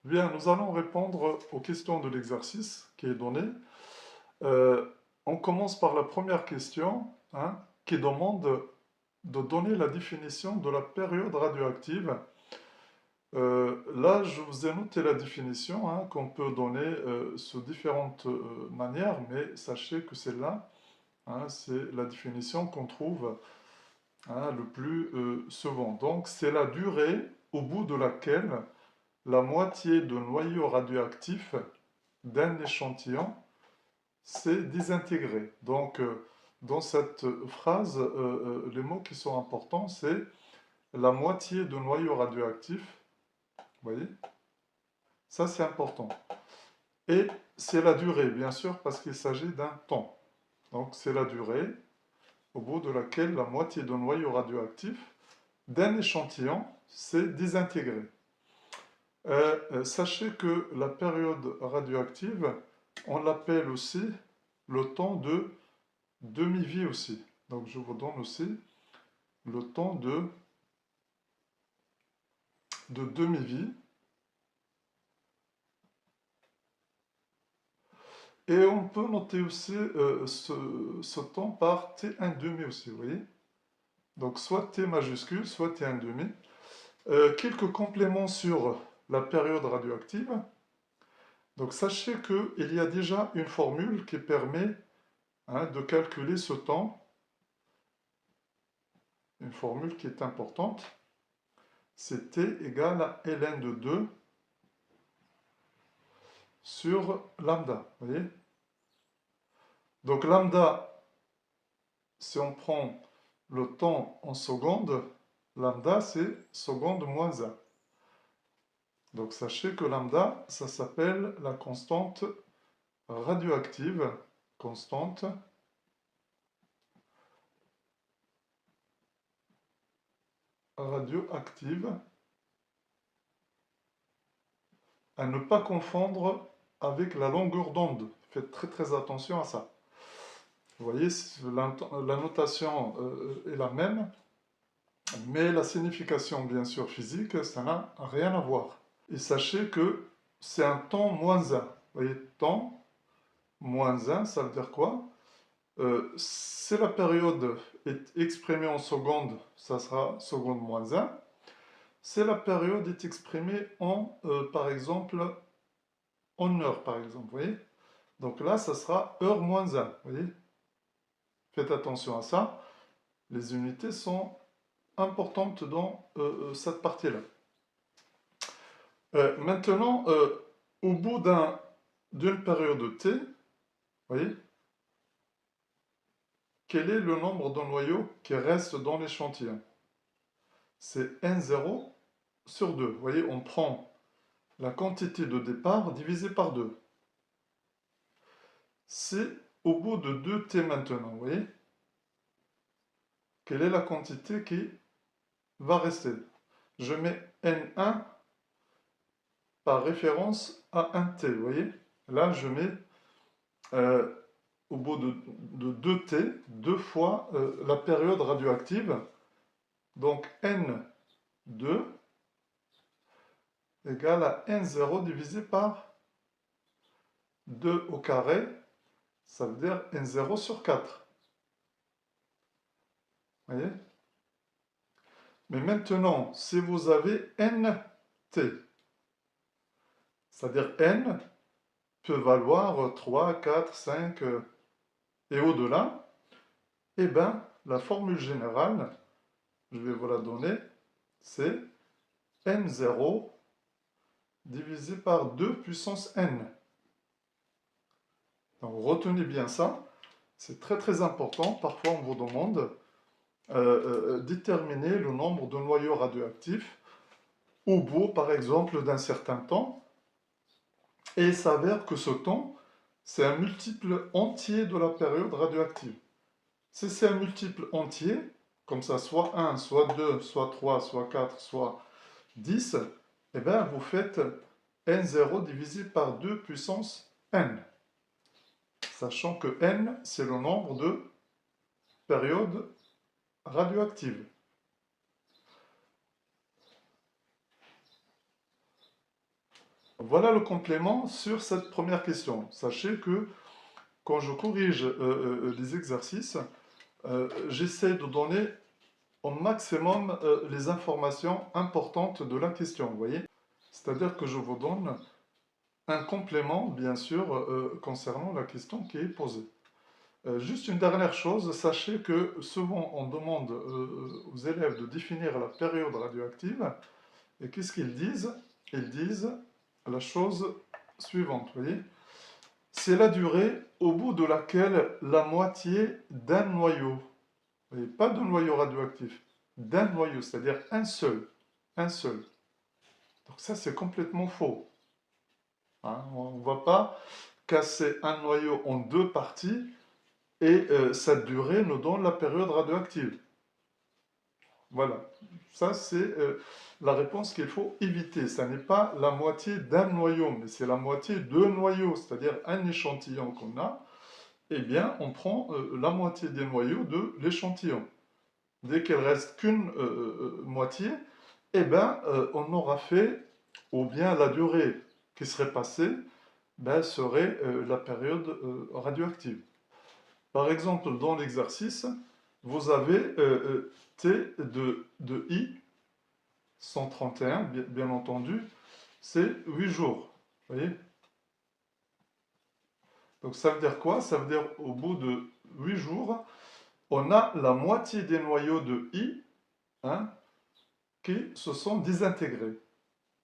Bien, nous allons répondre aux questions de l'exercice qui est donné. Euh, on commence par la première question, hein, qui demande de donner la définition de la période radioactive. Là, je vous ai noté la définition, hein, qu'on peut donner sous différentes manières, mais sachez que celle-là, hein, c'est la définition qu'on trouve, hein, le plus souvent. Donc, c'est la durée au bout de laquelle la moitié de noyau radioactif d'un échantillon s'est désintégré. Donc, dans cette phrase, les mots qui sont importants, c'est la moitié de noyau radioactif. Vous voyez? Ça, c'est important. Et c'est la durée, bien sûr, parce qu'il s'agit d'un temps. Donc, c'est la durée au bout de laquelle la moitié de noyau radioactif d'un échantillon s'est désintégré. Sachez que la période radioactive, on l'appelle aussi le temps de demi-vie aussi. Donc je vous donne aussi le temps de demi-vie. Et on peut noter aussi ce temps par T1 demi aussi, vous voyez? Donc soit T majuscule, soit T1 demi. Quelques compléments sur la période radioactive. Donc sachez qu'il y a déjà une formule qui permet, hein, de calculer ce temps, une formule qui est importante. C'est T égale à ln de 2 sur lambda, vous voyez? Donc lambda, si on prend le temps en secondes, lambda c'est seconde moins 1. Donc sachez que lambda, ça s'appelle la constante radioactive, constante radioactive, à ne pas confondre avec la longueur d'onde. Faites très très attention à ça. Vous voyez, la notation est la même, mais la signification, bien sûr, physique, ça n'a rien à voir. Et sachez que c'est un temps moins 1. Vous voyez, temps moins 1, ça veut dire quoi? Si la période est exprimée en secondes, ça sera seconde moins 1. Si la période est exprimée en, par exemple, en heure, par exemple, vous voyez? Donc là, ça sera heure moins 1, vous voyez? Faites attention à ça. Les unités sont importantes dans cette partie-là. Maintenant, au bout d'une période T, vous voyez, quel est le nombre de noyaux qui reste dans l'échantillon? C'est N0 sur 2. Vous voyez, on prend la quantité de départ divisée par 2. C'est au bout de 2T maintenant, vous voyez, quelle est la quantité qui va rester? Je mets N1 par référence à 1T, vous voyez. Là, je mets euh, au bout de 2T, deux fois la période radioactive. Donc N2 égale à N0 divisé par 2 au carré, ça veut dire N0 sur 4. Vous voyez? Mais maintenant, si vous avez NT, c'est-à-dire N peut valoir 3, 4, 5 et au-delà, eh bien, la formule générale, je vais vous la donner, c'est N0 divisé par 2 puissance N. Donc retenez bien ça, c'est très très important. Parfois on vous demande déterminer le nombre de noyaux radioactifs au bout, par exemple, d'un certain temps. Et il s'avère que ce temps, c'est un multiple entier de la période radioactive. Si c'est un multiple entier, comme ça, soit 1, soit 2, soit 3, soit 4, soit 10, eh bien, vous faites n0 divisé par 2 puissance n. Sachant que n, c'est le nombre de périodes radioactives. Voilà le complément sur cette première question. Sachez que quand je corrige les exercices, j'essaie de donner au maximum les informations importantes de la question, vous voyez? C'est-à-dire que je vous donne un complément, bien sûr, concernant la question qui est posée. Juste une dernière chose, sachez que souvent on demande aux élèves de définir la période radioactive, et qu'est-ce qu'ils disent? Ils disent la chose suivante, vous voyez? C'est la durée au bout de laquelle la moitié d'un noyau, vous voyez, pas de noyau radioactif, d'un noyau, c'est-à-dire un seul. Donc ça c'est complètement faux, hein. On ne va pas casser un noyau en deux parties et sa durée nous donne la période radioactive. Voilà, ça c'est la réponse qu'il faut éviter. Ça n'est pas la moitié d'un noyau, mais c'est la moitié de noyaux, c'est-à-dire un échantillon qu'on a, eh bien on prend la moitié des noyaux de l'échantillon. Dès qu'il reste qu'une moitié, eh bien on aura fait, ou bien la durée qui serait passée, ben, serait la période radioactive. Par exemple, dans l'exercice, vous avez T de I, 131, bien entendu, c'est 8 jours. Vous voyez? Donc ça veut dire quoi? Ça veut dire au bout de 8 jours, on a la moitié des noyaux de I, hein, qui se sont désintégrés.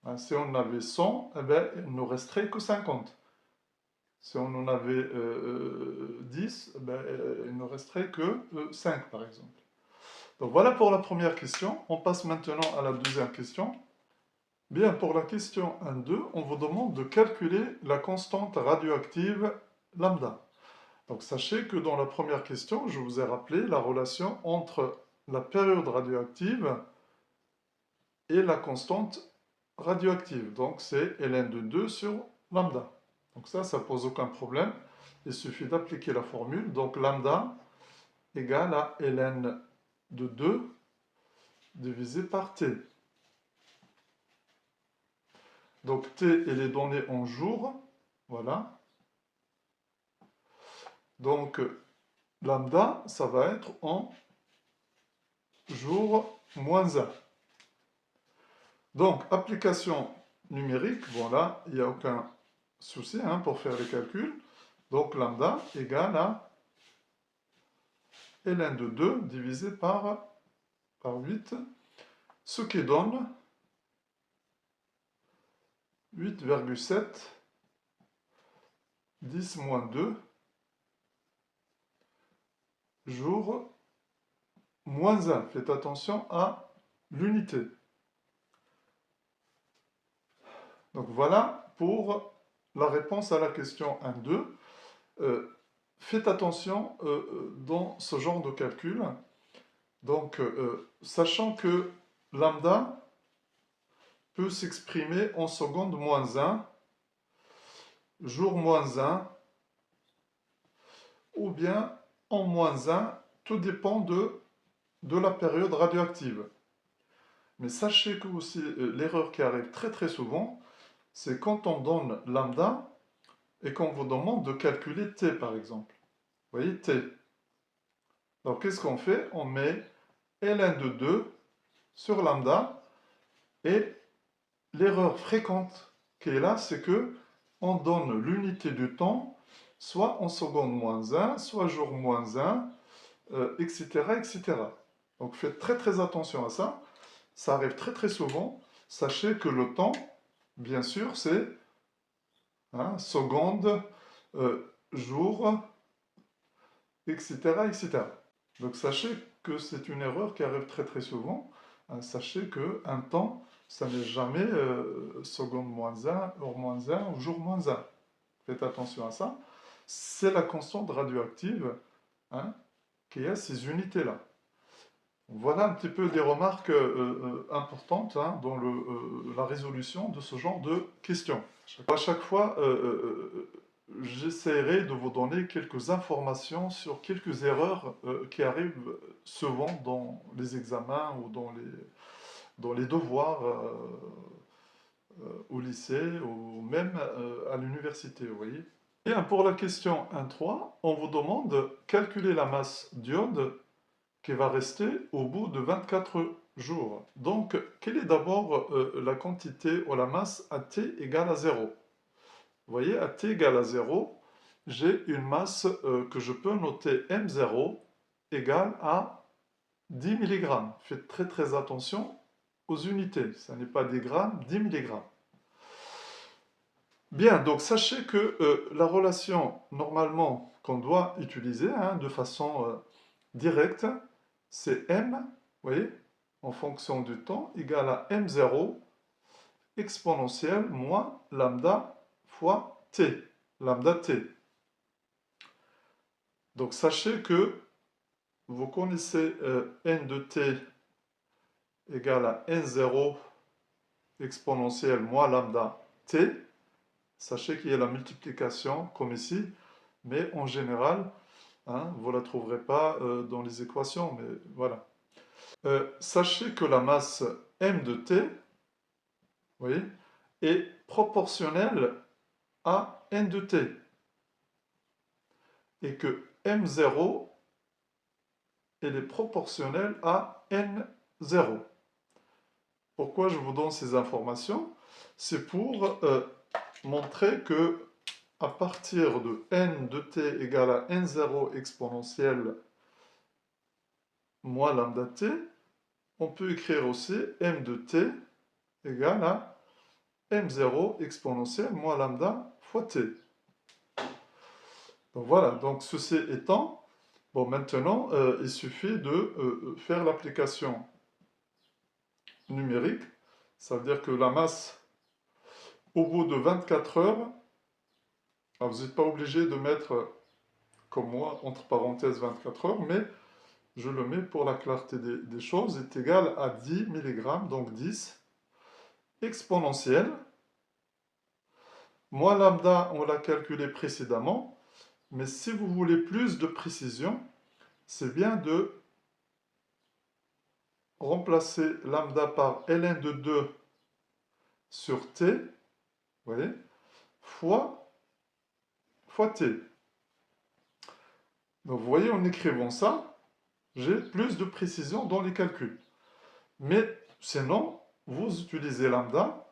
Hein, si on avait 100, eh ben, il ne resterait que 50. Si on en avait 10, eh ben, il ne resterait que 5 par exemple. Donc voilà pour la première question. On passe maintenant à la deuxième question. Bien, pour la question 1-2, on vous demande de calculer la constante radioactive lambda. Donc sachez que dans la première question, je vous ai rappelé la relation entre la période radioactive et la constante radioactive. Donc c'est ln de 2 sur lambda. Donc ça pose aucun problème. Il suffit d'appliquer la formule. Donc lambda égale à ln de 2 divisé par t. Donc t, elle est donnée en jours. Voilà. Donc lambda, ça va être en jour moins 1. Donc, application numérique, voilà, il n'y a aucun souci hein, pour faire les calculs. Donc, lambda égale à ln de 2 divisé par 8, ce qui donne 8,7 10 moins 2 jours moins 1. Faites attention à l'unité. Donc voilà pour la réponse à la question 1-2. Faites attention dans ce genre de calcul. Donc, sachant que lambda peut s'exprimer en seconde moins 1, jour moins 1, ou bien en moins 1, tout dépend de la période radioactive. Mais sachez que aussi l'erreur qui arrive très très souvent, c'est quand on donne lambda et qu'on vous demande de calculer t par exemple. Vous voyez, t. Donc qu'est-ce qu'on fait? On met ln de 2 sur lambda et l'erreur fréquente qui est là, c'est que on donne l'unité du temps soit en seconde moins 1, soit jour moins 1, etc., etc. Donc faites très très attention à ça. Ça arrive très très souvent. Sachez que le temps, bien sûr, c'est hein, seconde, jour, etc., etc. Donc sachez que c'est une erreur qui arrive très très souvent. Sachez qu'un temps, ça n'est jamais seconde moins 1, heure moins 1 ou jour moins 1. Faites attention à ça. C'est la constante radioactive hein, qui a ces unités-là. Voilà un petit peu des remarques importantes hein, dans la résolution de ce genre de questions. À chaque fois, j'essaierai de vous donner quelques informations sur quelques erreurs qui arrivent souvent dans les examens ou dans les devoirs au lycée ou même à l'université, vous voyez. Et pour la question 1.3, on vous demande de calculer la masse d'iode qui va rester au bout de 24 jours. Donc, quelle est d'abord la quantité ou la masse à t égale à 0? Vous voyez, à t égale à 0, j'ai une masse que je peux noter m0 égale à 10 mg. Faites très très attention aux unités, ce n'est pas des grammes, 10 mg. Bien, donc sachez que la relation normalement qu'on doit utiliser de façon directe, c'est m, vous voyez, en fonction du temps, égale à m0 exponentielle moins lambda fois t, lambda t. Donc sachez que vous connaissez n de t égale à n0 exponentielle moins lambda t. Sachez qu'il y a la multiplication comme ici, mais en général, vous ne la trouverez pas dans les équations, mais voilà. Sachez que la masse m de t, vous voyez, est proportionnelle à n de t. Et que m0, elle est proportionnelle à n0. Pourquoi je vous donne ces informations? C'est pour montrer que à partir de n de t égale à n0 exponentielle moins lambda t, on peut écrire aussi m de t égale à m0 exponentielle moins lambda fois t. Donc voilà, donc ceci étant, bon maintenant il suffit de faire l'application numérique, ça veut dire que la masse au bout de 24 heures, alors vous n'êtes pas obligé de mettre comme moi entre parenthèses 24 heures, mais je le mets pour la clarté des choses, est égal à 10 mg, donc 10 exponentielle. Moins lambda, on l'a calculé précédemment, mais si vous voulez plus de précision, c'est bien de remplacer lambda par ln de 2 sur t, vous voyez, fois t. Donc vous voyez, en écrivant ça, j'ai plus de précision dans les calculs. Mais sinon, vous utilisez lambda,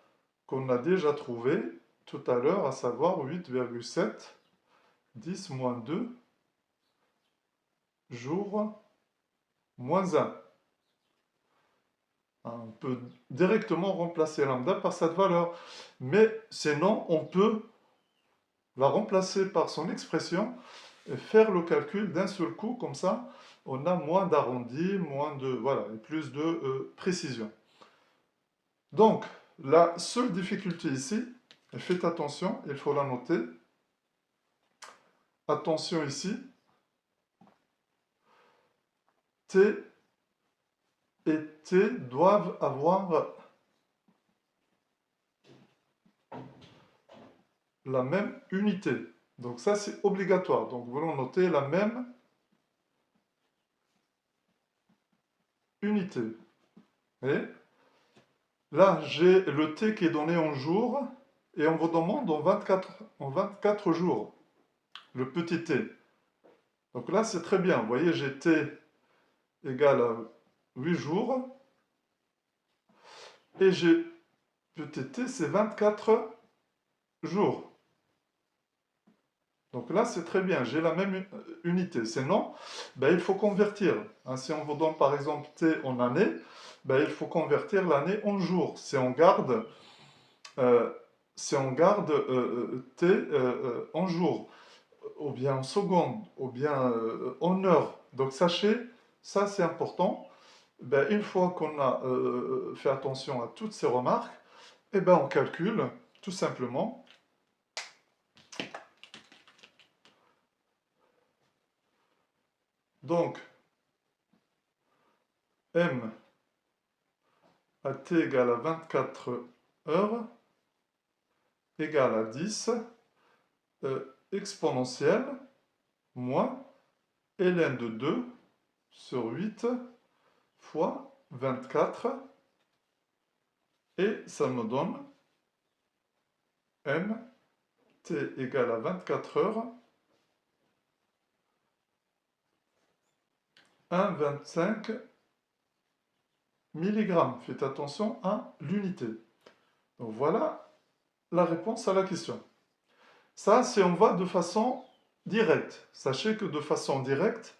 qu'on a déjà trouvé tout à l'heure, à savoir 8,7, 10 moins 2, jours, moins 1. On peut directement remplacer lambda par cette valeur. Mais sinon, on peut la remplacer par son expression et faire le calcul d'un seul coup, comme ça, on a moins d'arrondi, moins de, voilà, et plus de précision. Donc, la seule difficulté ici, et faites attention, il faut la noter. Attention ici, t et t doivent avoir la même unité. Donc ça, c'est obligatoire. Donc, nous allons noter la même unité. Et là, j'ai le t qui est donné en jours, et on vous demande en 24 jours, le petit t. Donc là, c'est très bien. Vous voyez, j'ai t égale à 8 jours, et j'ai petit t, c'est 24 jours. Donc là, c'est très bien, j'ai la même unité. Sinon, il faut convertir. Si on vous donne par exemple t en année, il faut convertir l'année en jours. Si on garde, t en jours, ou bien en secondes, ou bien en heures. Donc sachez, ça c'est important. Une fois qu'on a fait attention à toutes ces remarques, on calcule tout simplement. Donc, m à t égale à 24 heures égale à 10 exponentielle moins ln de 2 sur 8 fois 24 et ça me donne M, T égale à 24 heures, 1,25 mg. Faites attention à l'unité. Donc voilà la réponse à la question. Ça, c'est on va de façon directe. Sachez que de façon directe,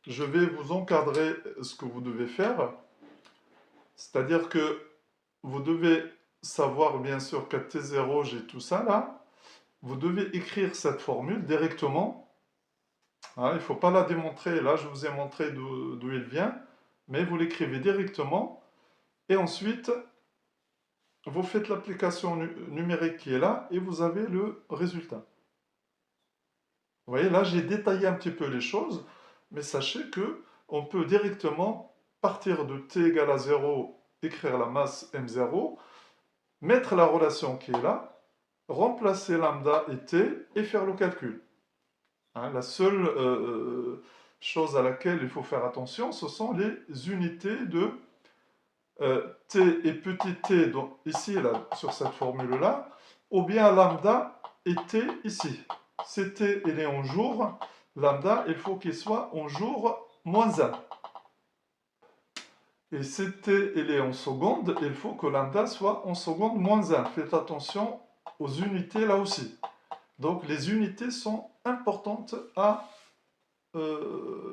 je vais vous encadrer ce que vous devez faire. C'est-à-dire que vous devez savoir, bien sûr, qu'à T0, j'ai tout ça là. Vous devez écrire cette formule directement. Hein, il ne faut pas la démontrer. Là, je vous ai montré d'où elle vient. Mais vous l'écrivez directement. Et ensuite, vous faites l'application numérique qui est là et vous avez le résultat. Vous voyez, là, j'ai détaillé un petit peu les choses. Mais sachez que on peut directement partir de t égale à 0, écrire la masse m0, mettre la relation qui est là, remplacer lambda et t et faire le calcul. Hein, la seule chose à laquelle il faut faire attention, ce sont les unités de t et petit t, donc ici, là, sur cette formule-là, ou bien lambda et t ici. Si t il est en jour, lambda, il faut qu'il soit en jour moins 1. Et si t il est en seconde, il faut que lambda soit en seconde moins 1. Faites attention aux unités là aussi. Donc les unités sont importantes à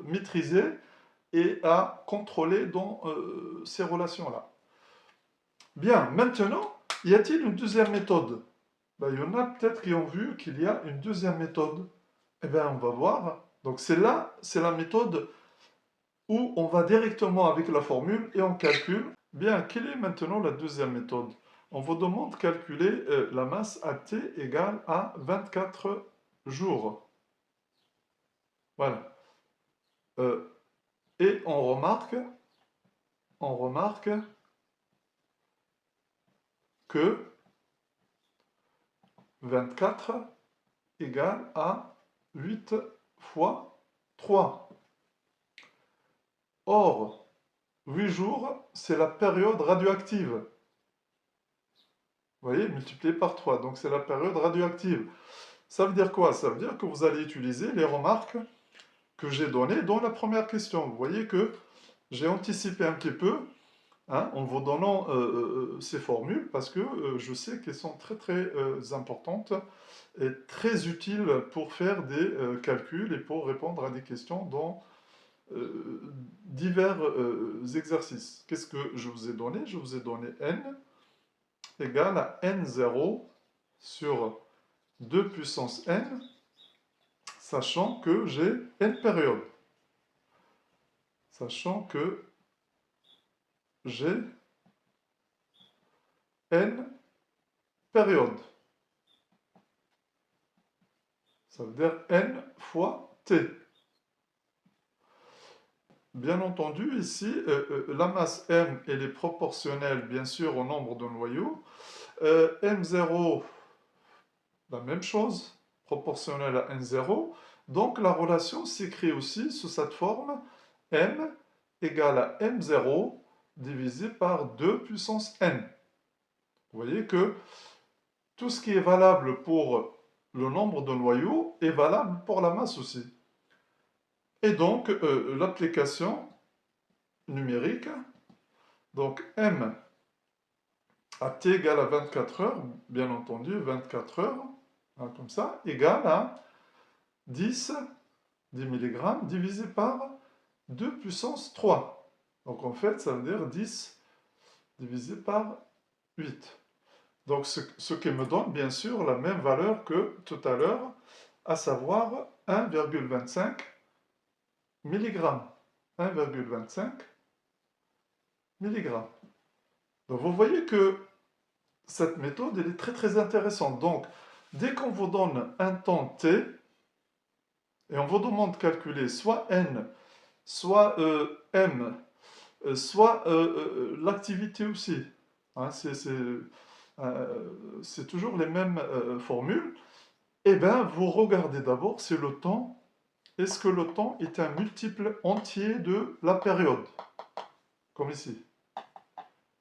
maîtriser et à contrôler dans ces relations-là. Bien, maintenant, y a-t-il une deuxième méthode? Ben, il y en a peut-être qui ont vu qu'il y a une deuxième méthode. Eh bien, on va voir. Donc celle-là, c'est la méthode où on va directement avec la formule et on calcule. Bien, quelle est maintenant la deuxième méthode? On vous demande de calculer la masse à t égale à 24 jours. Voilà. Et on remarque que 24 égale à 8 fois 3. Or, 8 jours, c'est la période radioactive. Vous voyez, multiplié par 3, donc c'est la période radioactive. Ça veut dire quoi? Ça veut dire que vous allez utiliser les remarques que j'ai données dans la première question. Vous voyez que j'ai anticipé un petit peu, hein, en vous donnant ces formules, parce que je sais qu'elles sont très très importantes et très utiles pour faire des calculs et pour répondre à des questions dans divers exercices. Qu'est-ce que je vous ai donné? Je vous ai donné n égale à n0 sur 2 puissance n, sachant que j'ai n périodes. Sachant que j'ai n périodes. Ça veut dire n fois t. Bien entendu, ici, la masse m, elle est proportionnelle, bien sûr, au nombre de noyaux. M0, la même chose, proportionnelle à N0. Donc, la relation s'écrit aussi sous cette forme m égale à M0 divisé par 2 puissance n. Vous voyez que tout ce qui est valable pour le nombre de noyaux est valable pour la masse aussi. Et donc, l'application numérique, donc m à t égale à 24 heures, bien entendu, 24 heures, hein, comme ça, égale à 10 mg divisé par 2 puissance 3. Donc en fait, ça veut dire 10 divisé par 8. Donc ce qui me donne bien sûr la même valeur que tout à l'heure, à savoir 1,25 mg. 1,25 mg. Donc vous voyez que cette méthode elle est très très intéressante. Donc dès qu'on vous donne un temps t, et on vous demande de calculer soit n, soit m, soit l'activité aussi, hein, c'est toujours les mêmes formules, et bien vous regardez d'abord si le temps, est-ce que le temps est un multiple entier de la période, comme ici.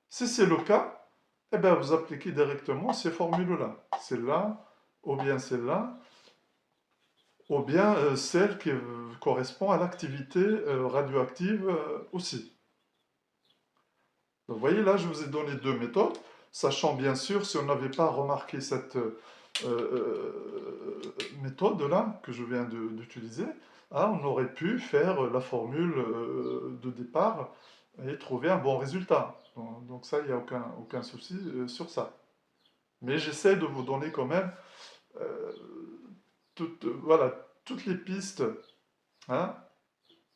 Si c'est le cas, eh bien, vous appliquez directement ces formules-là. Celle-là, ou bien celle-là, ou bien celle qui correspond à l'activité radioactive aussi. Donc, vous voyez, là, je vous ai donné deux méthodes, sachant bien sûr, si on n'avait pas remarqué cette méthode-là que je viens d'utiliser, hein, on aurait pu faire la formule de départ et trouver un bon résultat. Donc ça, il n'y a aucun souci sur ça. Mais j'essaie de vous donner quand même euh, voilà, toutes les pistes, hein,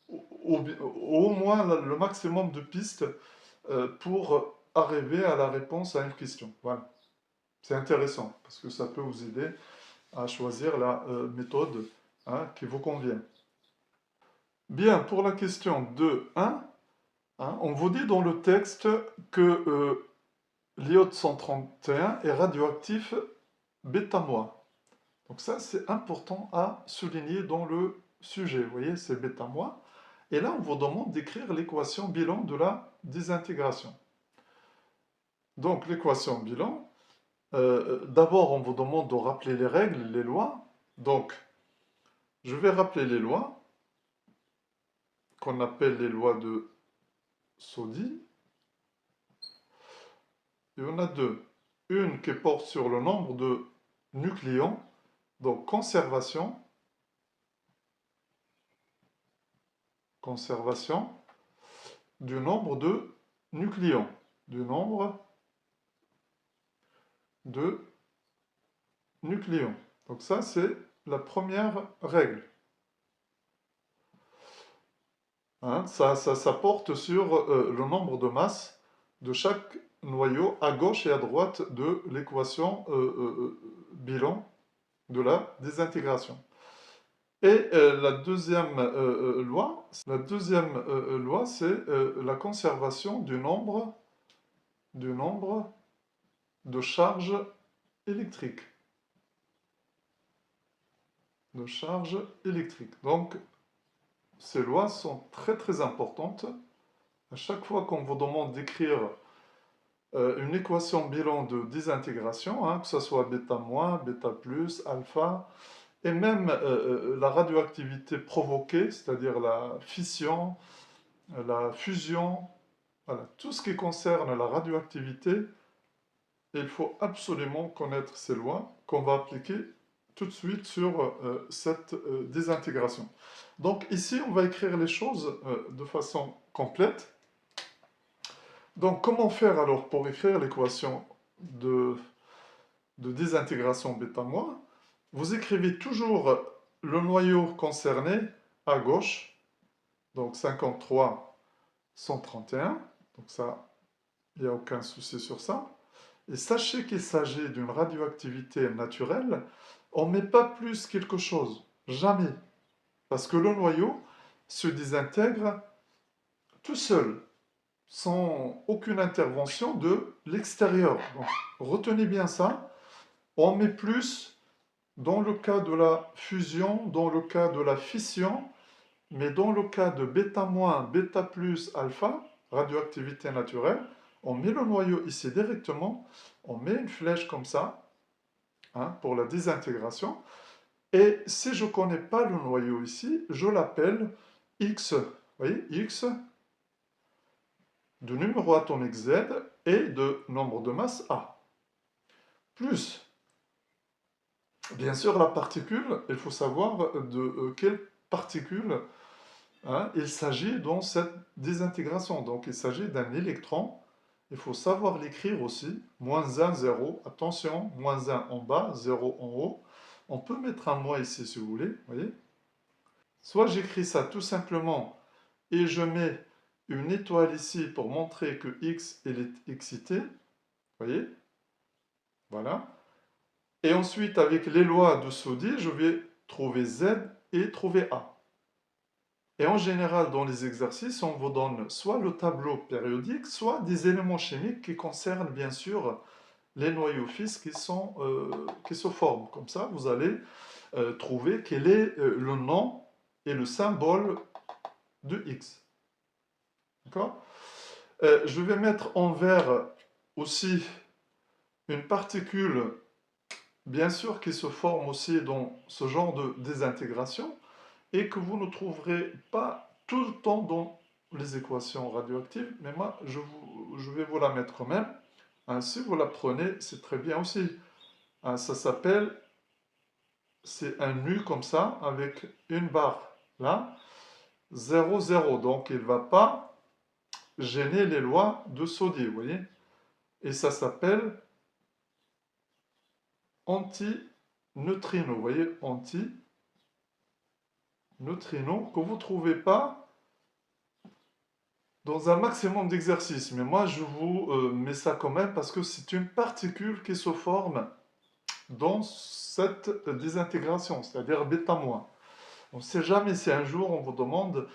au moins le maximum de pistes pour arriver à la réponse à une question. Voilà. C'est intéressant parce que ça peut vous aider à choisir la méthode hein, qui vous convient. Bien, pour la question 2.1, hein, on vous dit dans le texte que l'iode 131 est radioactif bêta-. Donc ça, c'est important à souligner dans le sujet. Vous voyez, c'est bêta-. Et là, on vous demande d'écrire l'équation bilan de la désintégration. Donc l'équation bilan, d'abord, on vous demande de rappeler les règles, les lois. Donc, je vais rappeler les lois, qu'on appelle les lois de Soddy. Il y en a deux. Une qui porte sur le nombre de nucléons, donc conservation du nombre de nucléons, du nombre de nucléons. Donc ça, c'est la première règle. Hein, ça porte sur le nombre de masses de chaque noyau à gauche et à droite de l'équation bilan de la désintégration. Et la deuxième loi, c'est la conservation du nombre de charges électriques. Donc, ces lois sont très très importantes. À chaque fois qu'on vous demande d'écrire une équation bilan de désintégration, hein, que ce soit bêta-, bêta+, alpha, et même la radioactivité provoquée, c'est-à-dire la fission, la fusion, voilà, tout ce qui concerne la radioactivité, il faut absolument connaître ces lois qu'on va appliquer tout de suite sur cette désintégration. Donc ici, on va écrire les choses de façon complète. Donc comment faire alors pour écrire l'équation de désintégration bêta-? Vous écrivez toujours le noyau concerné à gauche, donc 53, 131, donc ça, il n'y a aucun souci sur ça. Et sachez qu'il s'agit d'une radioactivité naturelle, on ne met pas plus quelque chose, jamais. Parce que le noyau se désintègre tout seul, sans aucune intervention de l'extérieur. Donc retenez bien ça, on met plus dans le cas de la fusion, dans le cas de la fission, mais dans le cas de bêta-, bêta+, alpha, radioactivité naturelle, on met le noyau ici directement, on met une flèche comme ça, hein, pour la désintégration, et si je ne connais pas le noyau ici, je l'appelle X, vous voyez, X de numéro atomique Z et de nombre de masse A. Plus, bien sûr, la particule, il faut savoir de quelle particule hein, il s'agit dans cette désintégration. Donc il s'agit d'un électron. Il faut savoir l'écrire aussi. -1, 0. Attention, -1 en bas, 0 en haut. On peut mettre un moins ici si vous voulez. Voyez. Soit j'écris ça tout simplement et je mets une étoile ici pour montrer que X est excité. Voyez. Voilà. Et ensuite, avec les lois de Soddy, je vais trouver Z et trouver A. Et en général, dans les exercices, on vous donne soit le tableau périodique, soit des éléments chimiques qui concernent bien sûr les noyaux fixes qui se forment. Comme ça, vous allez trouver quel est le nom et le symbole de X. D'accord. Je vais mettre en vert aussi une particule, bien sûr, qui se forme aussi dans ce genre de désintégration et que vous ne trouverez pas tout le temps dans les équations radioactives, mais moi, je vais vous la mettre quand même. Hein, si vous la prenez, c'est très bien aussi. Hein, ça s'appelle, c'est un nu comme ça, avec une barre là, 0, 0. Donc, il ne va pas gêner les lois de Soddy, vous voyez. Et ça s'appelle anti-neutrino, vous voyez, anti-neutrino, que vous ne trouvez pas dans un maximum d'exercices. Mais moi, je vous mets ça quand même parce que c'est une particule qui se forme dans cette désintégration, c'est-à-dire bêta-. On ne sait jamais si un jour on vous demande,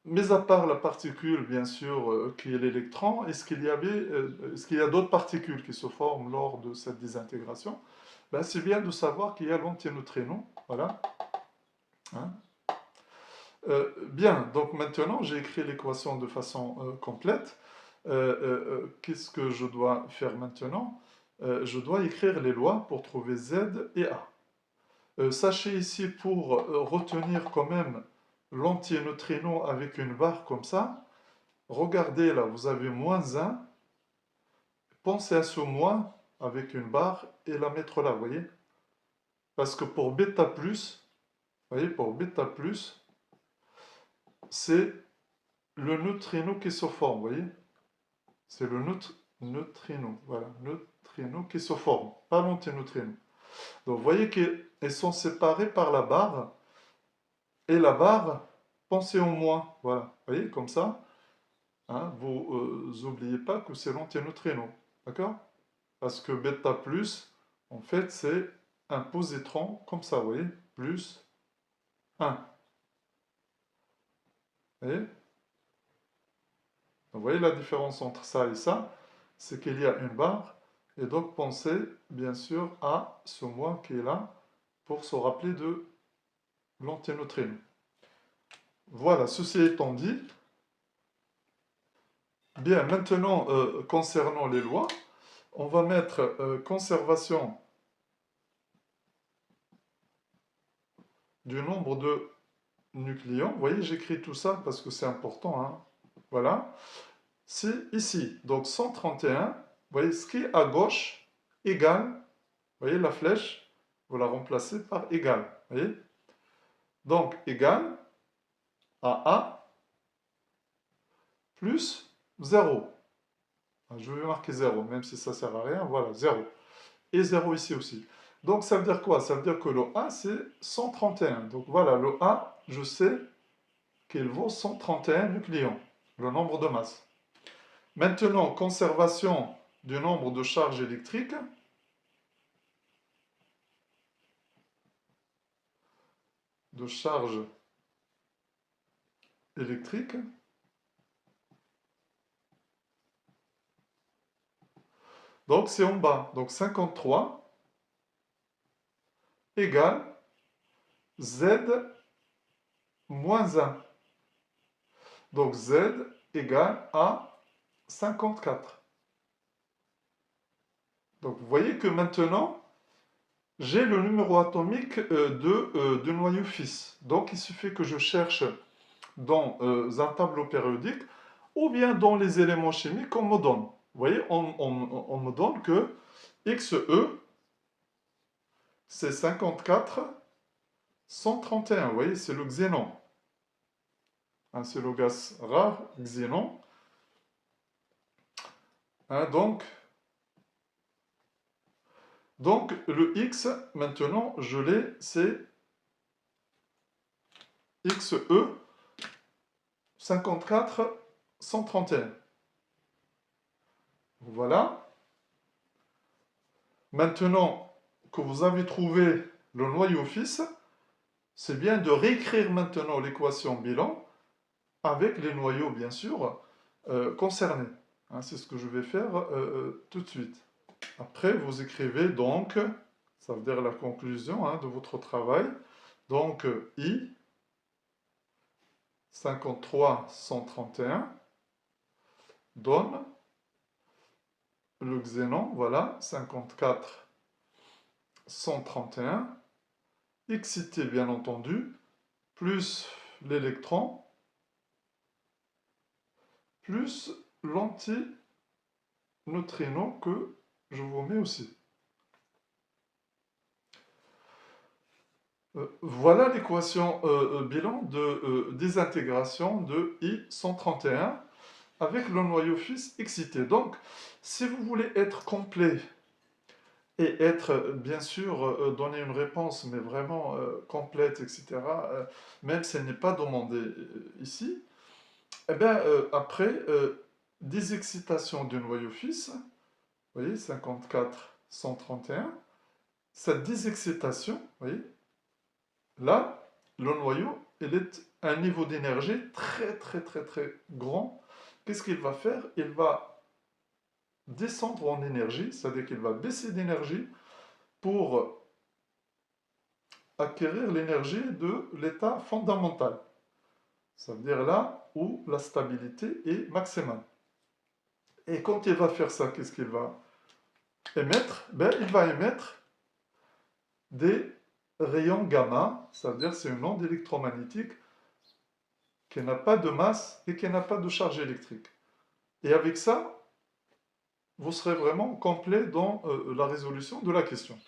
mis à part la particule, bien sûr, qui est l'électron, est-ce qu'il y a d'autres particules qui se forment lors de cette désintégration? Ben, c'est bien de savoir qu'il y a l'antineutrino, voilà. Hein. Bien, donc maintenant j'ai écrit l'équation de façon complète. Qu'est-ce que je dois faire maintenant? Je dois écrire les lois pour trouver Z et A. Sachez ici, pour retenir quand même l'antineutrino avec une barre comme ça, regardez là, vous avez -1, pensez à ce moins avec une barre et la mettre là, vous voyez? Parce que pour bêta plus, vous voyez, pour bêta plus, c'est le neutrino qui se forme, vous voyez? C'est le neutrino, voilà, neutrino qui se forme, pas l'antineutrino. Donc vous voyez qu'elles sont séparées par la barre, et la barre, pensez au moins, voilà, vous voyez, comme ça, hein, vous n'oubliez pas que c'est l'antineutrino, d'accord? Parce que bêta plus, en fait, c'est un positron, comme ça, vous voyez, plus 1. Vous voyez? Vous voyez la différence entre ça et ça, c'est qu'il y a une barre, et donc pensez bien sûr à ce moins qui est là, pour se rappeler de l'antineutrino. Voilà, ceci étant dit, bien, maintenant, concernant les lois, on va mettre conservation du nombre de nucléons. Vous voyez, j'écris tout ça parce que c'est important, hein. Voilà. C'est ici, donc 131, vous voyez, ce qui est à gauche, égal, vous voyez la flèche, vous la remplacez par égal, vous voyez. Donc, égal à A plus 0. Je vais marquer 0, même si ça ne sert à rien, voilà, 0. Et 0 ici aussi. Donc, ça veut dire quoi? Ça veut dire que le A, c'est 131. Donc, voilà, le A, je sais qu'il vaut 131 nucléons, le nombre de masses. Maintenant, conservation du nombre de charges électriques. De charges électriques. Donc, c'est en bas. Donc, 53 égale Z moins 1. Donc, Z égale à 54. Donc, vous voyez que maintenant, j'ai le numéro atomique de noyau fils. Donc, il suffit que je cherche dans un tableau périodique ou bien dans les éléments chimiques qu'on me donne. Vous voyez, on me donne que XE, c'est 54, 131. Vous voyez, c'est le xénon. Hein, c'est le gaz rare, xénon. Hein, donc, le X, maintenant, je l'ai, c'est XE 54 131. Voilà. Maintenant que vous avez trouvé le noyau fils, c'est bien de réécrire maintenant l'équation bilan avec les noyaux, bien sûr, concernés. Hein, c'est ce que je vais faire tout de suite. Après, vous écrivez donc, ça veut dire la conclusion de votre travail, donc I 53 131 donne le xénon, voilà, 54, 131, excité bien entendu, plus l'électron, plus l'antineutrino que je vous mets aussi. Voilà l'équation bilan de désintégration de I131 avec le noyau fils excité. Donc, si vous voulez être complet et être, bien sûr, donner une réponse, mais vraiment complète, etc., même si elle n'est pas demandée ici, eh bien, après, des excitations du noyau fils, vous voyez, 54, 131, cette désexcitation, vous voyez, là, le noyau, il est à un niveau d'énergie très, très, très, très grand. Qu'est-ce qu'il va faire? Il va descendre en énergie, c'est-à-dire qu'il va baisser d'énergie pour acquérir l'énergie de l'état fondamental. Ça veut dire là où la stabilité est maximale. Et quand il va faire ça, qu'est-ce qu'il va émettre? Ben, il va émettre des rayons gamma, ça veut dire c'est une onde électromagnétique qui n'a pas de masse et qui n'a pas de charge électrique. Et avec ça, vous serez vraiment complet dans la résolution de la question.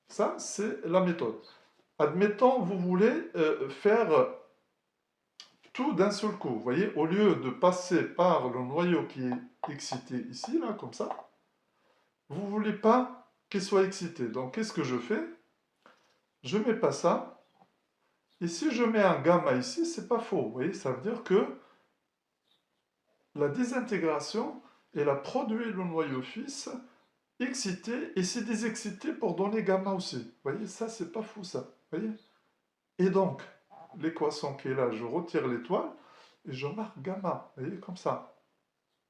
Ça, c'est la méthode. Admettons, vous voulez faire tout d'un seul coup. Vous voyez, au lieu de passer par le noyau qui est excité ici, là, comme ça, vous ne voulez pas qu'il soit excité. Donc, qu'est-ce que je fais? Je ne mets pas ça. Et si je mets un gamma ici, c'est pas faux. Vous voyez, ça veut dire que la désintégration, elle a produit le noyau fils excité, et c'est désexcité pour donner gamma aussi. Vous voyez, ça, c'est pas fou, ça. Vous voyez? Et donc, l'équation qui est là, je retire l'étoile, et je marque gamma. Vous voyez, comme ça.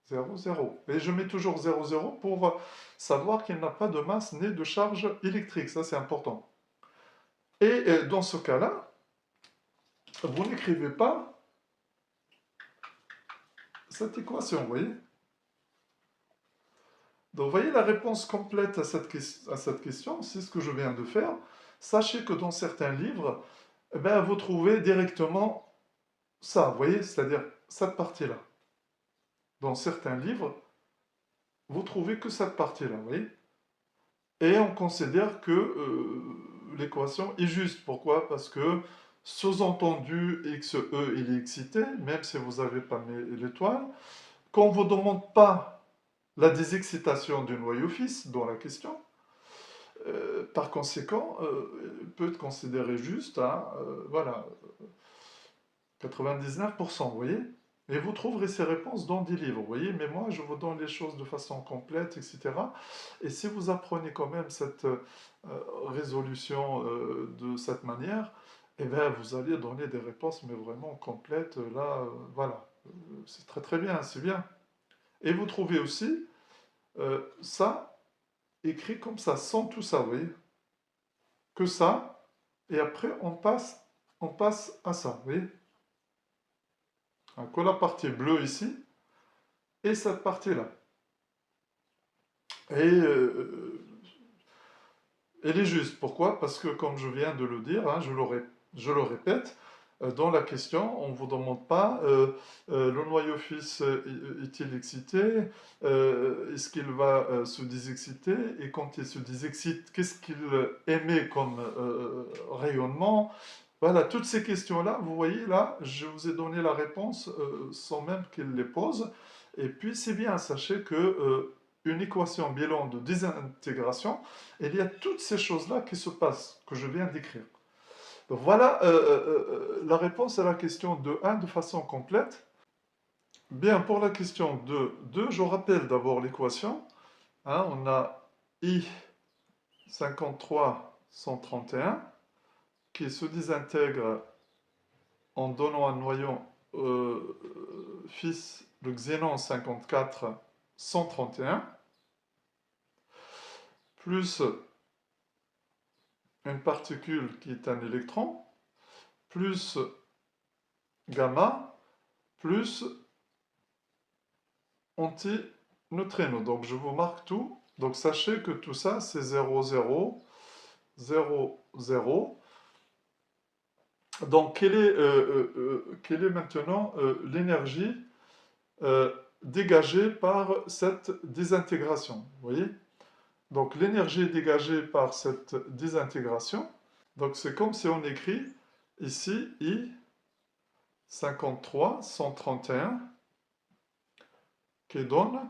0, 0. Et je mets toujours 0, 0 pour savoir qu'il n'a pas de masse ni de charge électrique. Ça, c'est important. Et dans ce cas-là, vous n'écrivez pas cette équation, vous voyez? Donc, vous voyez la réponse complète à cette question, c'est ce que je viens de faire. Sachez que dans certains livres, eh ben, vous trouvez directement ça, vous voyez? C'est-à-dire cette partie-là. Dans certains livres, vous trouvez que cette partie-là, vous voyez? Et on considère que l'équation est juste. Pourquoi? Parce que sous-entendu XE, il est excité, même si vous n'avez pas mis l'étoile. Quand on ne vous demande pas la désexcitation du noyau fils dans la question, par conséquent, peut être considéré juste à, voilà, 99%, vous voyez? Et vous trouverez ces réponses dans des livres, vous voyez? Mais moi, je vous donne les choses de façon complète, etc. Et si vous apprenez quand même cette résolution de cette manière, eh bien, vous allez donner des réponses, mais vraiment complètes. Là, voilà. C'est très très bien, c'est bien. Et vous trouvez aussi ça écrit comme ça, sans tout ça, vous voyez? Que ça, et après on passe à ça, vous voyez? Que la partie bleue ici, et cette partie-là. Et elle est juste. Pourquoi? Parce que, comme je viens de le dire, hein, je le répète, dans la question, on ne vous demande pas le noyau fils est-il excité, est-ce qu'il va se désexciter, et quand il se désexcite, qu'est-ce qu'il émet comme rayonnement? Voilà, toutes ces questions-là, vous voyez là, je vous ai donné la réponse sans même qu'il les pose. Et puis c'est bien, sachez que une équation bilan de désintégration, il y a toutes ces choses-là qui se passent, que je viens d'écrire. Donc voilà la réponse à la question de 1 de façon complète. Bien, pour la question de 2, je rappelle d'abord l'équation. Hein, on a I 53 131 qui se désintègre en donnant un noyau fils, le xénon 54 131, plus une particule qui est un électron, plus gamma, plus antineutrinos. Donc je vous marque tout. Donc sachez que tout ça, c'est 0, 0, 0, 0. Donc quelle est maintenant l'énergie dégagée par cette désintégration? Vous voyez? Donc l'énergie dégagée par cette désintégration, donc c'est comme si on écrit ici I 53 131 qui donne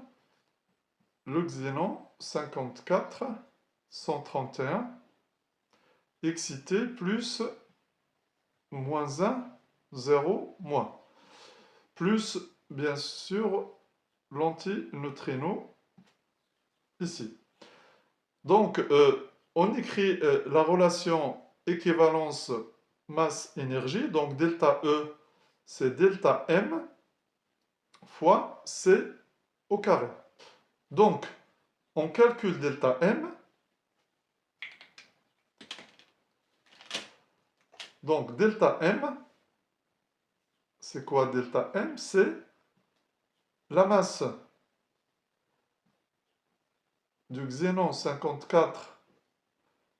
le xénon 54 131 excité plus moins 1 0 moins plus bien sûr l'antineutrino ici. Donc on écrit la relation équivalence masse-énergie, donc delta E c'est delta M fois C au carré. Donc on calcule delta M. Donc delta M, c'est quoi delta M? C'est la masse du xénon 54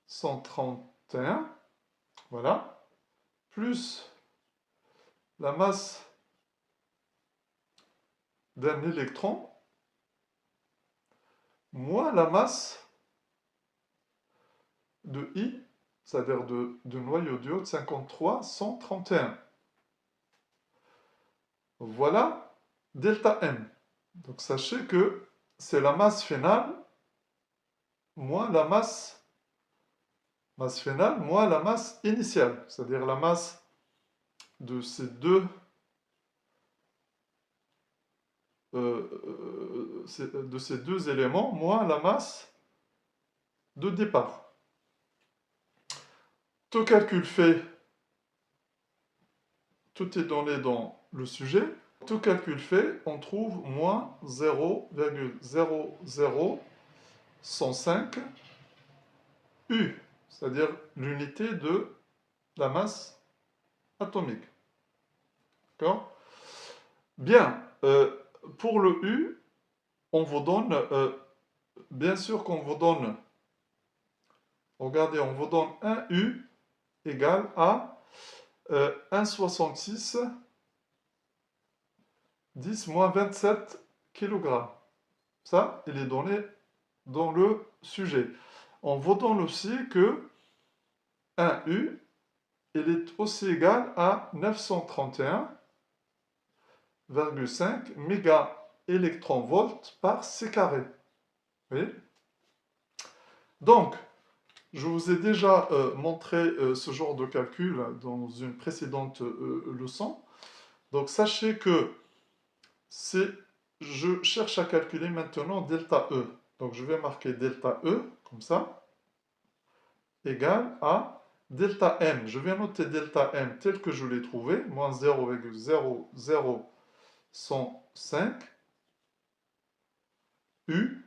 131, voilà, plus la masse d'un électron, moins la masse de I, c'est-à-dire de noyau d'iode 53 131. Voilà delta M. Donc sachez que c'est la masse finale moins la masse finale moins la masse initiale, c'est-à-dire la masse de ces deux éléments moins la masse de départ. Tout calcul fait, tout est donné dans le sujet. Tout calcul fait, on trouve moins 0,00105 U, c'est-à-dire l'unité de la masse atomique. D'accord? Bien, pour le U, on vous donne, bien sûr qu'on vous donne, regardez, on vous donne un U égale à 1,66 10 moins 27 kg. Ça, il est donné dans le sujet. On vous donne aussi que un U, il est aussi égal à 931,5 mégaélectronvolts par C carré. Vous voyez? Donc, je vous ai déjà montré ce genre de calcul dans une précédente leçon. Donc, sachez que je cherche à calculer maintenant delta E. Donc, je vais marquer delta E, comme ça, égale à delta M. Je vais noter delta M tel que je l'ai trouvé, moins 0,00105 U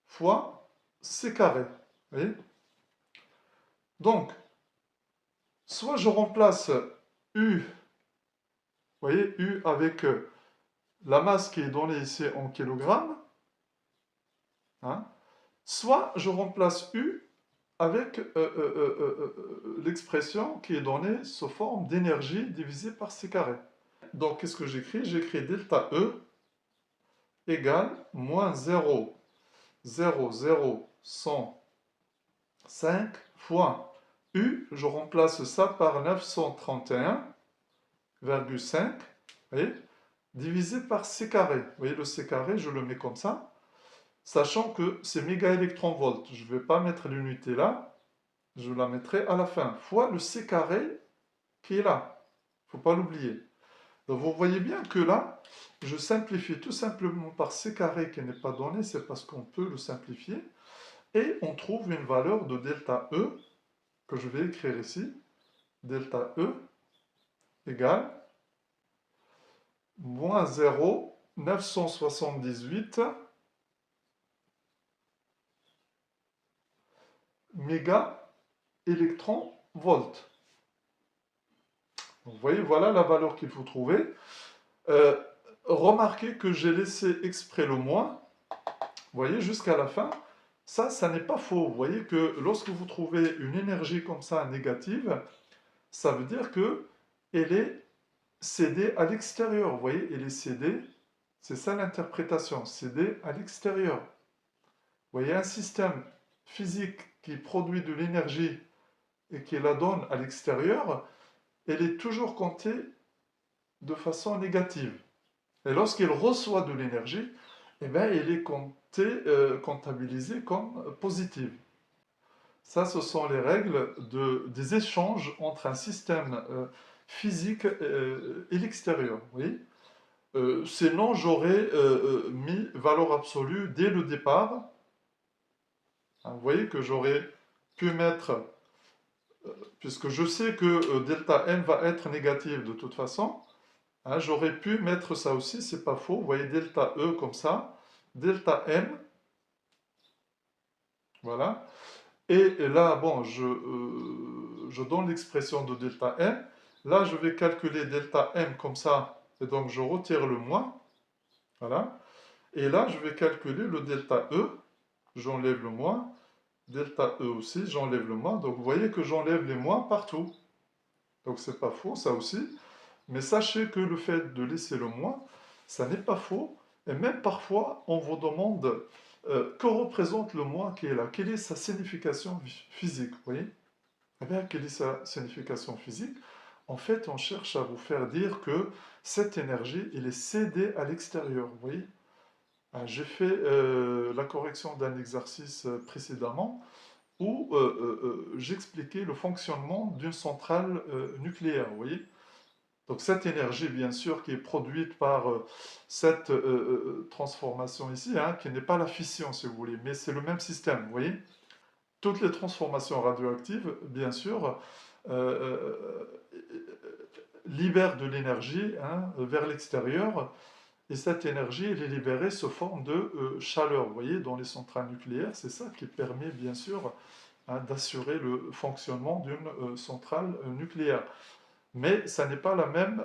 fois C carré. Vous voyez? Donc, soit je remplace U, vous voyez, U avec la masse qui est donnée ici en kilogrammes, hein, soit je remplace U avec l'expression qui est donnée sous forme d'énergie divisée par C carré. Donc, qu'est-ce que j'écris? J'écris delta E égale moins 0,00105 fois U, je remplace ça par 931,5, voyez, divisé par C carré. Vous voyez, le C carré, je le mets comme ça, sachant que c'est mégaélectronvolts. Je ne vais pas mettre l'unité là, je la mettrai à la fin, fois le C carré qui est là. Il ne faut pas l'oublier. Donc vous voyez bien que là, je simplifie tout simplement par C carré qui n'est pas donné, c'est parce qu'on peut le simplifier, et on trouve une valeur de delta E, que je vais écrire ici, delta E égale moins 0,978 mégaélectronvolts. Vous voyez, voilà la valeur qu'il faut trouver. remarquez que j'ai laissé exprès le moins, vous voyez, jusqu'à la fin. Ça n'est pas faux. Vous voyez que lorsque vous trouvez une énergie comme ça négative, ça veut dire que elle est cédée à l'extérieur. Vous voyez, elle est cédée, c'est ça l'interprétation, cédée à l'extérieur. Vous voyez, un système physique qui produit de l'énergie et qui la donne à l'extérieur, elle est toujours comptée de façon négative. Et lorsqu'il reçoit de l'énergie, eh bien, elle est comptabilisée comme positive. Ça, ce sont les règles des échanges entre un système physique et l'extérieur. Oui. Sinon, j'aurais mis valeur absolue dès le départ. Hein, vous voyez que j'aurais pu mettre, puisque je sais que delta m va être négative de toute façon, hein, j'aurais pu mettre ça aussi, c'est pas faux. Vous voyez delta E comme ça, delta M, voilà. Et là, bon, je donne l'expression de delta M. Là, je vais calculer delta M comme ça, et donc je retire le moins, voilà. Et là, je vais calculer le delta E, j'enlève le moins, delta E aussi, j'enlève le moins. Donc vous voyez que j'enlève les moins partout. Donc c'est pas faux, ça aussi. Mais sachez que le fait de laisser le moins, ça n'est pas faux. Et même parfois, on vous demande que représente le moins qui est là. Quelle est sa signification physique, vous voyez? Eh bien, quelle est sa signification physique? En fait, on cherche à vous faire dire que cette énergie, elle est cédée à l'extérieur, vous voyez? J'ai fait la correction d'un exercice précédemment où j'expliquais le fonctionnement d'une centrale nucléaire, vous voyez? Donc cette énergie, bien sûr, qui est produite par cette transformation ici, hein, qui n'est pas la fission, si vous voulez, mais c'est le même système, vous voyez? Toutes les transformations radioactives, bien sûr, euh, libèrent de l'énergie hein, vers l'extérieur, et cette énergie, elle est libérée sous forme de chaleur, vous voyez, dans les centrales nucléaires, c'est ça qui permet, bien sûr, hein, d'assurer le fonctionnement d'une centrale nucléaire. Mais ça n'est pas la même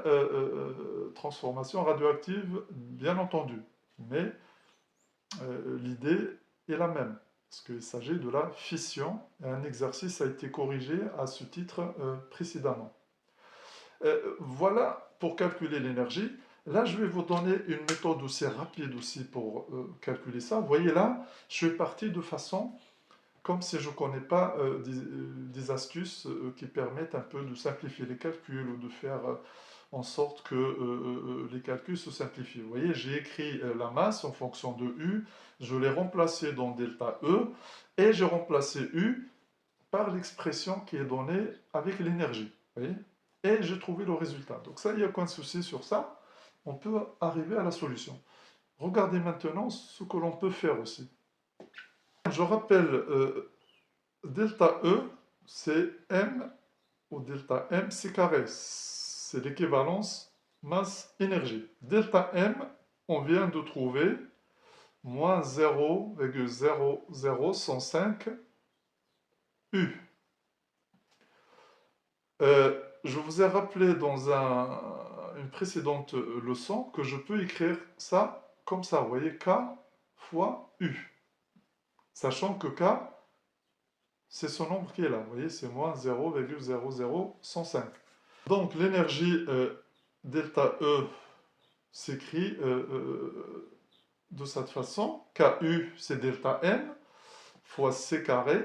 transformation radioactive, bien entendu. Mais l'idée est la même, parce qu'il s'agit de la fission. Et un exercice a été corrigé à ce titre précédemment. Voilà pour calculer l'énergie. Là, je vais vous donner une méthode aussi rapide aussi pour calculer ça. Vous voyez là, je suis parti de façon comme si je ne connais pas des astuces qui permettent un peu de simplifier les calculs ou de faire en sorte que les calculs se simplifient. Vous voyez, j'ai écrit la masse en fonction de U, je l'ai remplacé dans delta E, et j'ai remplacé U par l'expression qui est donnée avec l'énergie. Vous voyez? Et j'ai trouvé le résultat. Donc ça, il n'y a aucun souci sur ça. On peut arriver à la solution. Regardez maintenant ce que l'on peut faire aussi. Je rappelle, delta E, c'est M, ou delta M, c'est carré. C'est l'équivalence masse-énergie. Delta M, on vient de trouver moins 0,0005 U. Je vous ai rappelé dans une précédente leçon que je peux écrire ça comme ça. Vous voyez, K fois U. Sachant que K, c'est ce nombre qui est là. Vous voyez, c'est moins 0,0005. Donc l'énergie delta E s'écrit de cette façon. KU, c'est delta M fois C carré.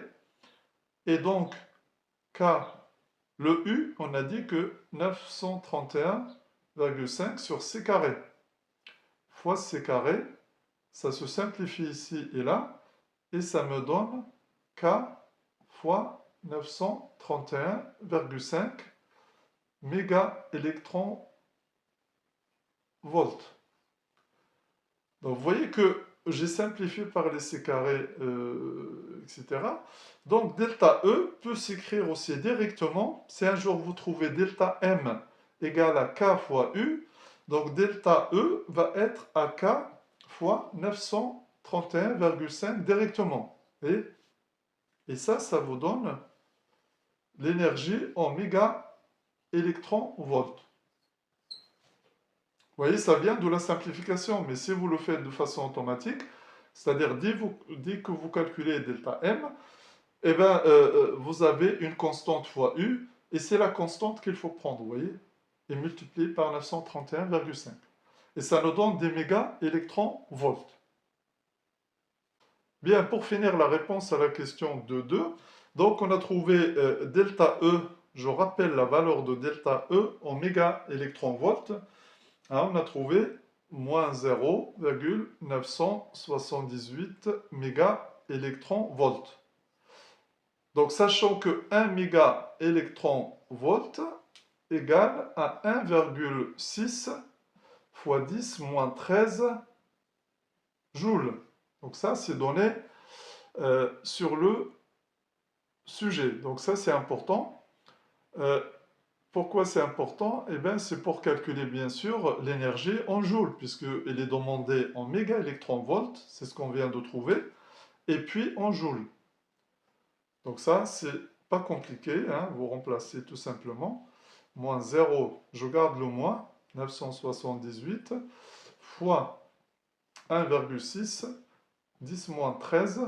Et donc, K, le U, on a dit que 931,5 sur C carré fois C carré, ça se simplifie ici et là, et ça me donne K fois 931,5 mégaélectrons volts. Donc vous voyez que j'ai simplifié par les C carrés, etc. Donc delta E peut s'écrire aussi directement. Si un jour vous trouvez delta M égale à K fois U, donc delta E va être à K fois 931,5 directement. Et ça vous donne l'énergie en méga électron-volt. Vous voyez, ça vient de la simplification, mais si vous le faites de façon automatique, c'est-à-dire dès que vous calculez delta m, eh ben, vous avez une constante fois U, et c'est la constante qu'il faut prendre, vous voyez, et multiplier par 931,5. Et ça nous donne des méga-électronvolts. Bien, pour finir la réponse à la question 2.2, donc on a trouvé delta E, je rappelle la valeur de delta E en méga-électronvolts. Hein, on a trouvé moins 0,978 méga-électronvolts. Donc, sachant que 1 méga-électronvolt égale à 1,6 fois 10 moins 13 joules. Donc ça, c'est donné sur le sujet. Donc ça, c'est important. Pourquoi c'est important? Eh bien, c'est pour calculer, bien sûr, l'énergie en joules, puisqu'elle est demandée en méga-électronvolts, c'est ce qu'on vient de trouver, et puis en joules. Donc ça, c'est pas compliqué, hein, vous remplacez tout simplement. Moins 0, je garde le moins, 978, fois 1,6, 10 moins 13,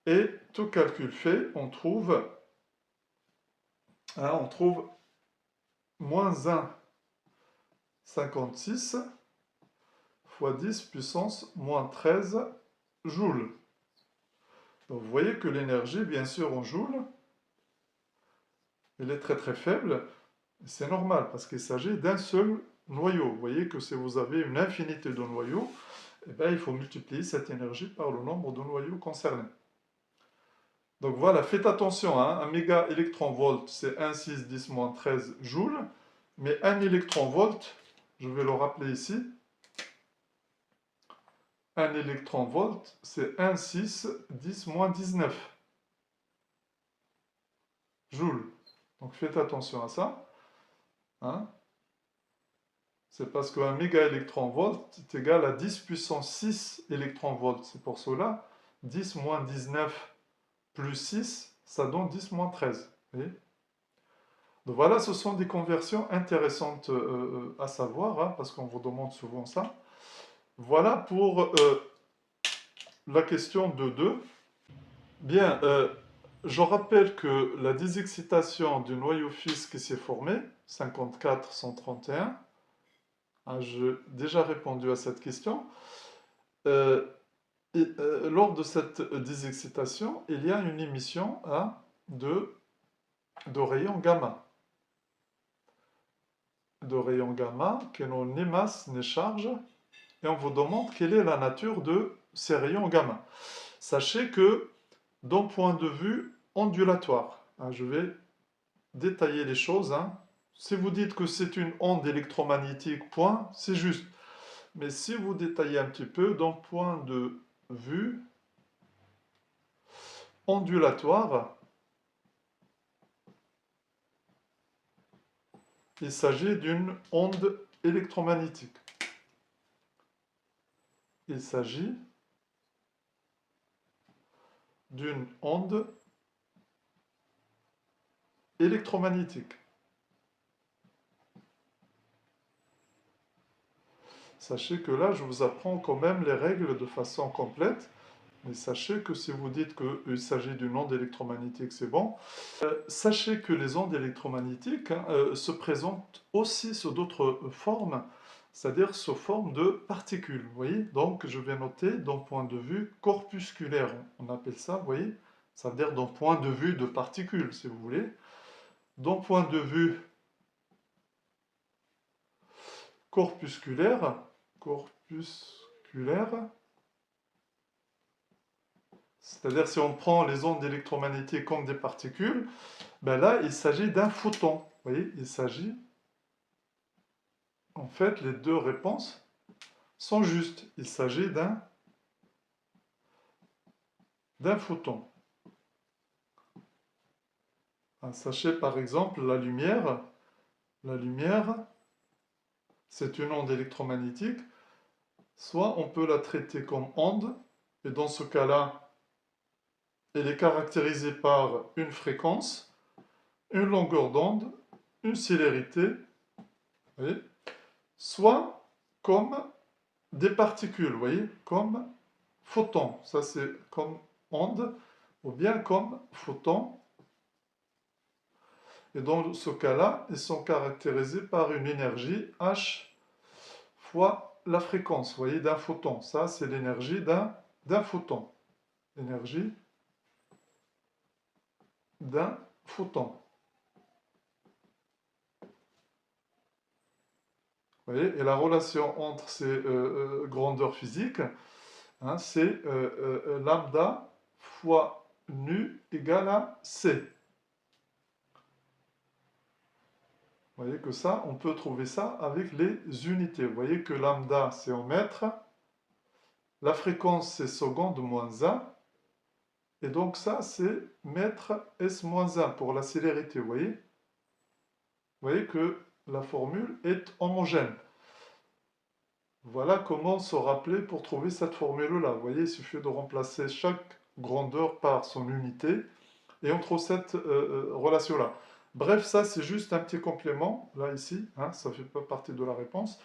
et tout calcul fait, on trouve moins 1,56 fois 10 puissance moins 13 joules. Donc vous voyez que l'énergie, bien sûr, en joules, elle est très très faible. C'est normal parce qu'il s'agit d'un seul noyau. Vous voyez que si vous avez une infinité de noyaux, eh bien, il faut multiplier cette énergie par le nombre de noyaux concernés. Donc voilà, faites attention, hein, un méga électronvolt, c'est 1,6 10 moins 13 joules, mais un électronvolt, je vais le rappeler ici, un électronvolt, c'est 1,6 10 moins 19 joules. Donc faites attention à ça. Hein. C'est parce qu'un méga-électronvolt est égal à 10 puissance 6 électronvolts. C'est pour cela, 10 moins 19 plus 6, ça donne 10 moins 13. Donc voilà, ce sont des conversions intéressantes à savoir, hein, parce qu'on vous demande souvent ça. Voilà pour la question de 2. Bien, je rappelle que la désexcitation du noyau fils qui s'est formé, 54-131, hein, j'ai déjà répondu à cette question. Lors de cette désexcitation, il y a une émission hein, de rayons gamma. De rayons gamma que l'on ni masse ni charge, et on vous demande quelle est la nature de ces rayons gamma. Sachez que, d'un point de vue ondulatoire, hein, je vais détailler les choses. Hein. Si vous dites que c'est une onde électromagnétique, point, c'est juste. Mais si vous détaillez un petit peu, d'un point de vue ondulatoire, il s'agit d'une onde électromagnétique. Il s'agit d'une onde électromagnétique. Sachez que là, je vous apprends quand même les règles de façon complète. Mais sachez que si vous dites qu'il s'agit d'une onde électromagnétique, c'est bon. Sachez que les ondes électromagnétiques hein, se présentent aussi sous d'autres formes, c'est-à-dire sous forme de particules. Vous voyez? Donc, je vais noter d'un point de vue corpusculaire. On appelle ça, vous voyez? Ça veut dire d'un point de vue de particules, si vous voulez. D'un point de vue corpusculaire, c'est-à-dire si on prend les ondes électromagnétiques comme des particules, ben là, il s'agit d'un photon. Vous voyez, il s'agit, en fait, les deux réponses sont justes. Il s'agit d'un photon. Sachez par exemple la lumière. La lumière, c'est une onde électromagnétique. Soit on peut la traiter comme onde, et dans ce cas-là, elle est caractérisée par une fréquence, une longueur d'onde, une célérité. Vous voyez? soit comme des particules, vous voyez, comme photons, ça c'est comme onde, ou bien comme photons. Et dans ce cas-là, ils sont caractérisés par une énergie H fois la fréquence, vous voyez, d'un photon. Ça, c'est l'énergie d'un photon. L'énergie d'un photon. Vous voyez, et la relation entre ces grandeurs physiques, hein, c'est lambda fois nu égale à C. Vous voyez que ça, on peut trouver ça avec les unités. Vous voyez que lambda, c'est en mètres. La fréquence, c'est seconde moins 1. Et donc ça, c'est mètre S-1 pour la célérité. Vous voyez que la formule est homogène. Voilà comment se rappeler pour trouver cette formule-là. Vous voyez, il suffit de remplacer chaque grandeur par son unité et on trouve cette relation-là. Bref, ça c'est juste un petit complément, là ici, hein, ça ne fait pas partie de la réponse.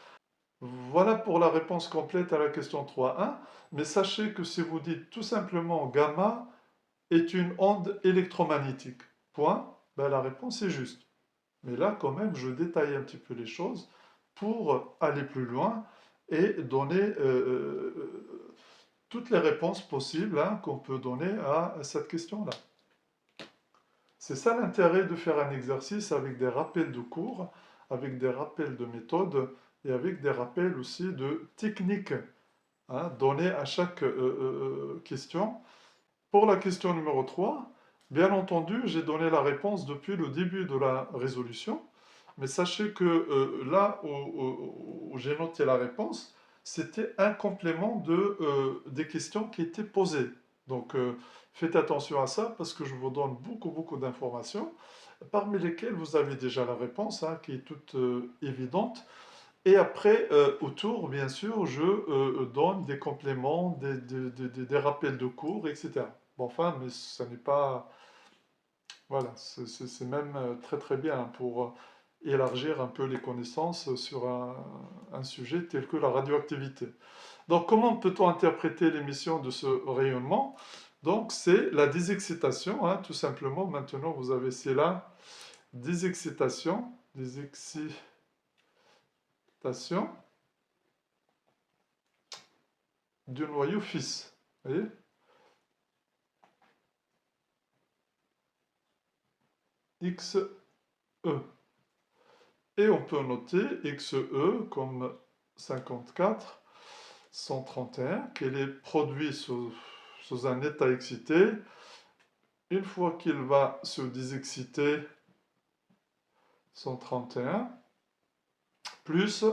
Voilà pour la réponse complète à la question 3.1, mais sachez que si vous dites tout simplement gamma est une onde électromagnétique, point, ben la réponse est juste. Mais là, quand même, je détaille un petit peu les choses pour aller plus loin et donner toutes les réponses possibles, hein, qu'on peut donner à cette question-là. C'est ça l'intérêt de faire un exercice avec des rappels de cours, avec des rappels de méthode et avec des rappels aussi de techniques, hein, données à chaque question. Pour la question numéro 3, bien entendu, j'ai donné la réponse depuis le début de la résolution, mais sachez que là où j'ai noté la réponse, c'était un complément des questions qui étaient posées. Donc faites attention à ça parce que je vous donne beaucoup d'informations, parmi lesquelles vous avez déjà la réponse, hein, qui est toute évidente. Et après, autour, bien sûr, je donne des compléments, des rappels de cours, etc. Bon, enfin, mais ça n'est pas... Voilà, c'est même très bien pour élargir un peu les connaissances sur un sujet tel que la radioactivité. Donc, comment peut-on interpréter l'émission de ce rayonnement? Donc, c'est la désexcitation, hein, tout simplement. Maintenant, vous avez, c'est la désexcitation du noyau fils. Vous voyez? XE. Et on peut noter XE comme 54, 131, qu'il est produit sous un état excité. Une fois qu'il va se désexciter, 131, plus,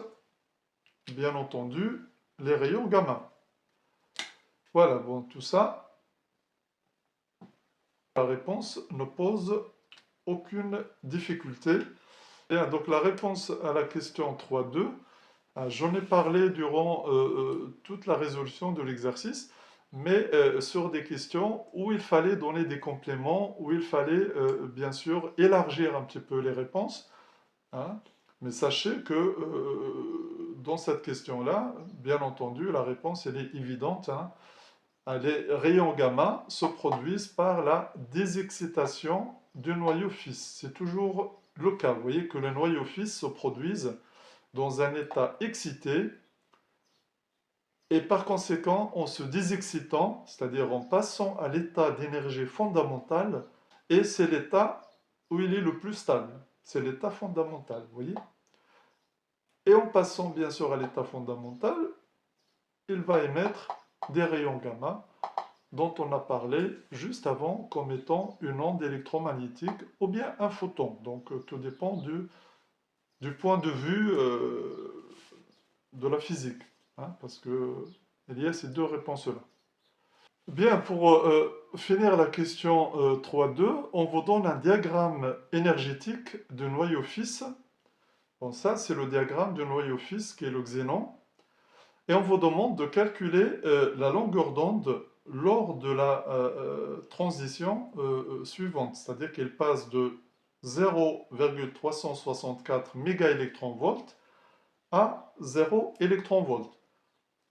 bien entendu, les rayons gamma. Voilà, bon, tout ça, la réponse ne pose aucune difficulté. Bien, donc la réponse à la question 3.2, j'en ai parlé durant toute la résolution de l'exercice, mais sur des questions où il fallait donner des compléments, où il fallait bien sûr élargir un petit peu les réponses, hein. Mais sachez que dans cette question-là, bien entendu, la réponse elle est évidente, hein. Les rayons gamma se produisent par la désexcitation du noyau fils. C'est toujours le cas. Vous voyez que les noyaux fils se produisent dans un état excité et par conséquent en se désexcitant, c'est-à-dire en passant à l'état d'énergie fondamentale, et c'est l'état où il est le plus stable. C'est l'état fondamental, vous voyez? Et en passant bien sûr à l'état fondamental, il va émettre des rayons gamma dont on a parlé juste avant comme étant une onde électromagnétique ou bien un photon. Donc tout dépend du point de vue de la physique, hein, parce qu'il y a ces deux réponses-là. Bien, pour finir la question 3.2, on vous donne un diagramme énergétique du noyau fils. Bon, ça, c'est le diagramme du noyau fils qui est le xénon. Et on vous demande de calculer la longueur d'onde lors de la transition suivante, c'est-à-dire qu'elle passe de 0,364 mégaélectronvolts à 0 électron-volt.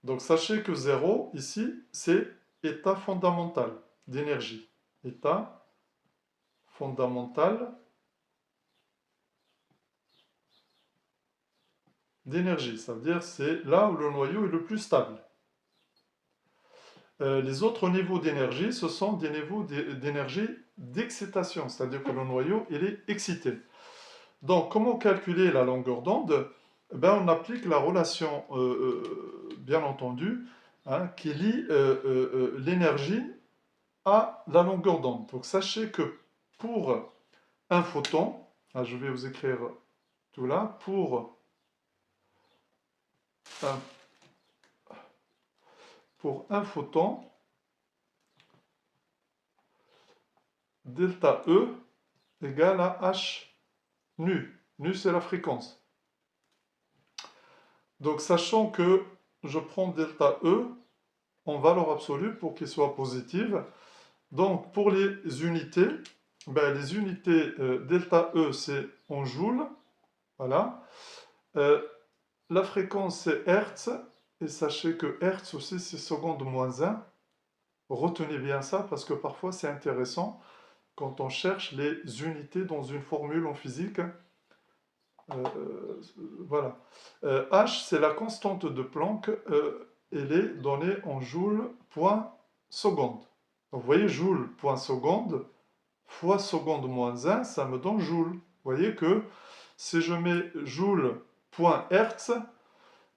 Donc sachez que 0, ici, c'est état fondamental d'énergie. État fondamental d'énergie. Ça veut dire c'est là où le noyau est le plus stable. Les autres niveaux d'énergie, ce sont des niveaux d'énergie d'excitation, c'est-à-dire que le noyau, il est excité. Donc, comment calculer la longueur d'onde? Ben, on applique la relation, bien entendu, hein, qui lie l'énergie à la longueur d'onde. Donc, sachez que pour un photon, je vais vous écrire tout là, un, pour un photon, delta E égale à h nu. Nu, c'est la fréquence. Donc, sachant que je prends delta E en valeur absolue pour qu'il soit positive. Donc, pour les unités, ben, les unités delta E, c'est en joules. Voilà. La fréquence, c'est Hertz. Et sachez que Hertz aussi, c'est seconde moins 1. Retenez bien ça parce que parfois, c'est intéressant quand on cherche les unités dans une formule en physique. Voilà. H, c'est la constante de Planck. Elle est donnée en joules point seconde. Donc, vous voyez, joule point seconde fois seconde moins 1, ça me donne joule. Vous voyez que si je mets joule point hertz,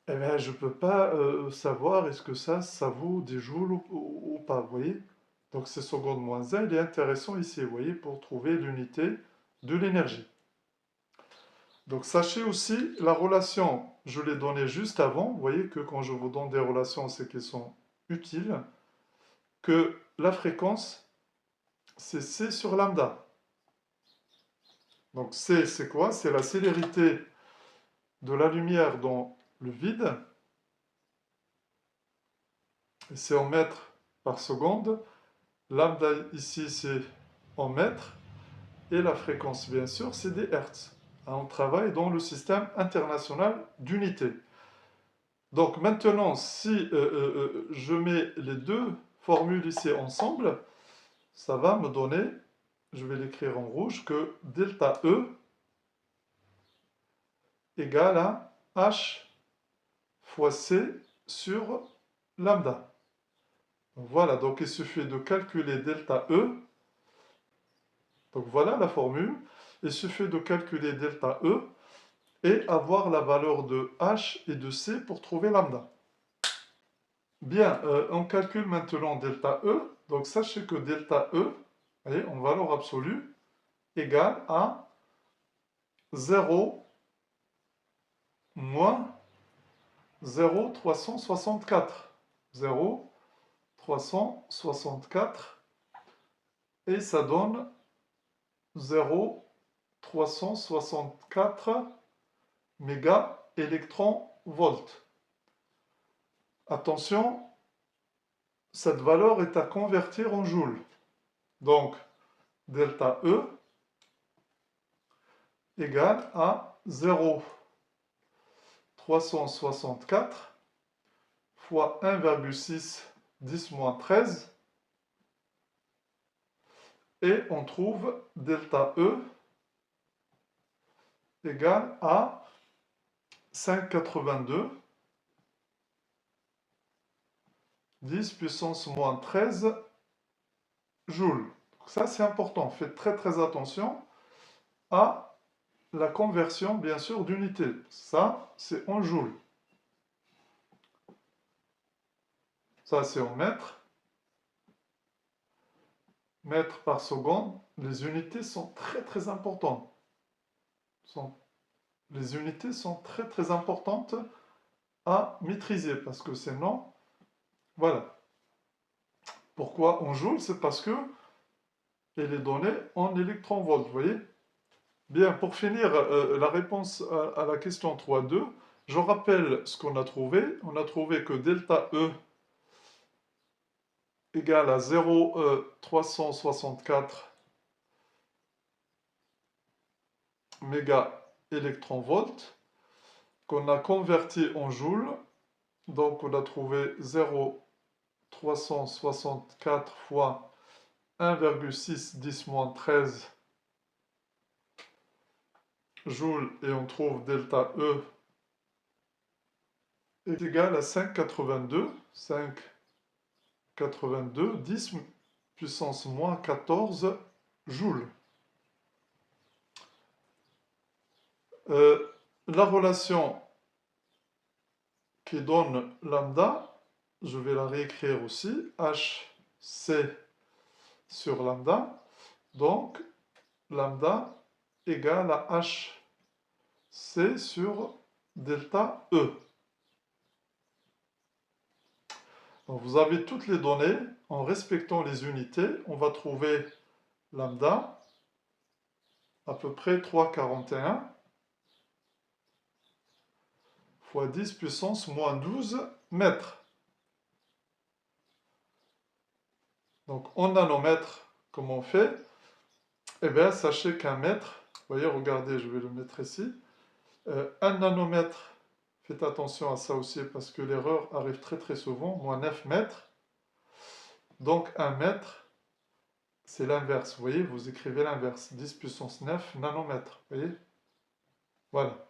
eh bien, je ne peux pas savoir est-ce que ça vaut des joules ou pas. Vous voyez? Donc, c'est seconde moins 1, il est intéressant ici, vous voyez, pour trouver l'unité de l'énergie. Donc sachez aussi la relation, je l'ai donnée juste avant, vous voyez que quand je vous donne des relations, c'est qu'elles sont utiles, que la fréquence, c'est c sur lambda. Donc c, c'est quoi? C'est la célérité de la lumière dans le vide, et c'est en mètres par seconde. Lambda ici, c'est en mètres, et la fréquence, bien sûr, c'est des hertz. On travaille dans le système international d'unité. Donc maintenant, si je mets les deux formules ici ensemble, ça va me donner, je vais l'écrire en rouge, que delta E égale à H fois C sur lambda. Voilà, donc il suffit de calculer delta E. Donc voilà la formule. Il suffit de calculer delta E et avoir la valeur de H et de C pour trouver lambda. Bien, on calcule maintenant delta E. Donc sachez que delta E, allez, en valeur absolue, égale à 0 moins 0,364. 0,364 et ça donne 0,364 méga électron-volt. Attention, cette valeur est à convertir en joules. Donc, delta E égale à 0,364 fois 1,6 10-13 et on trouve delta E égale à 5,82 10 puissance moins 13 joules. Donc ça, c'est important. Faites très très attention à la conversion, bien sûr, d'unité. Ça, c'est en joules. Ça, c'est en mètres. Mètres par seconde. Les unités sont très très importantes. Les unités sont très très importantes à maîtriser parce que sinon, voilà. Pourquoi en joules? C'est parce que elle est donnée en électron-volt, vous voyez? Bien, pour finir la réponse à la question 3.2, je rappelle ce qu'on a trouvé. On a trouvé que delta E égale à 0,364 méga électron-volt. qu'on a converti en joules. Donc on a trouvé 0,364 fois 1,6 10 moins 13 joules et on trouve delta E est égal à 5,82. 5,82 10 puissance moins 14 joules. La relation qui donne lambda, je vais la réécrire aussi, HC sur lambda. Donc, lambda égale à HC sur delta E. Donc, vous avez toutes les données. En respectant les unités, on va trouver lambda à peu près 3,41 fois 10 puissance moins 12 mètres. Donc en nanomètres, comment on fait? Eh bien, sachez qu'un mètre, vous voyez, regardez, je vais le mettre ici. Un nanomètre, faites attention à ça aussi parce que l'erreur arrive très très souvent, moins 9 mètres. Donc un mètre, c'est l'inverse, vous voyez, vous écrivez l'inverse, 10 puissance 9 nanomètres, vous voyez? Voilà.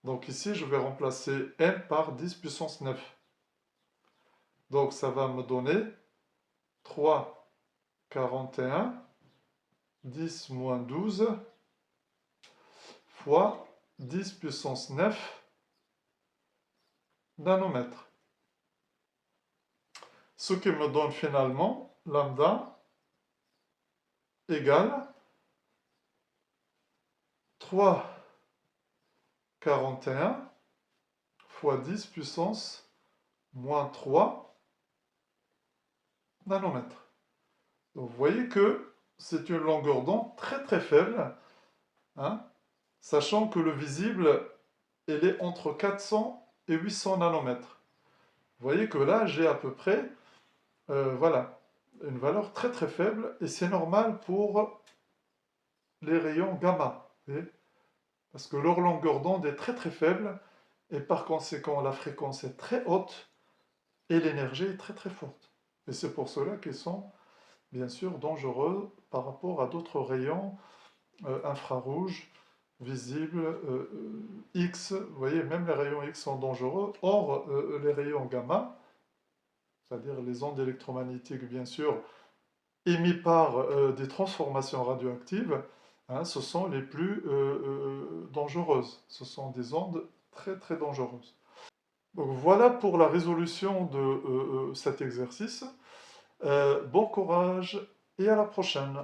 Donc ici, je vais remplacer n par 10 puissance 9. Donc ça va me donner 3,41 10 moins 12 fois 10 puissance 9 nanomètres. Ce qui me donne finalement lambda égale 3,41 fois 10 puissance moins 3 nanomètres. Donc vous voyez que c'est une longueur d'onde très très faible, hein, sachant que le visible, il est entre 400 et 800 nanomètres. Vous voyez que là, j'ai à peu près, voilà, une valeur très très faible, et c'est normal pour les rayons gamma, parce que leur longueur d'onde est très très faible, et par conséquent, la fréquence est très haute, et l'énergie est très très forte. Et c'est pour cela qu'ils sont, bien sûr, dangereux par rapport à d'autres rayons infrarouges, visibles, X, vous voyez, même les rayons X sont dangereux. Or, les rayons gamma, c'est-à-dire les ondes électromagnétiques, bien sûr, émis par des transformations radioactives, hein, ce sont les plus dangereuses. Ce sont des ondes très très dangereuses. Donc voilà pour la résolution de cet exercice. Bon courage et à la prochaine.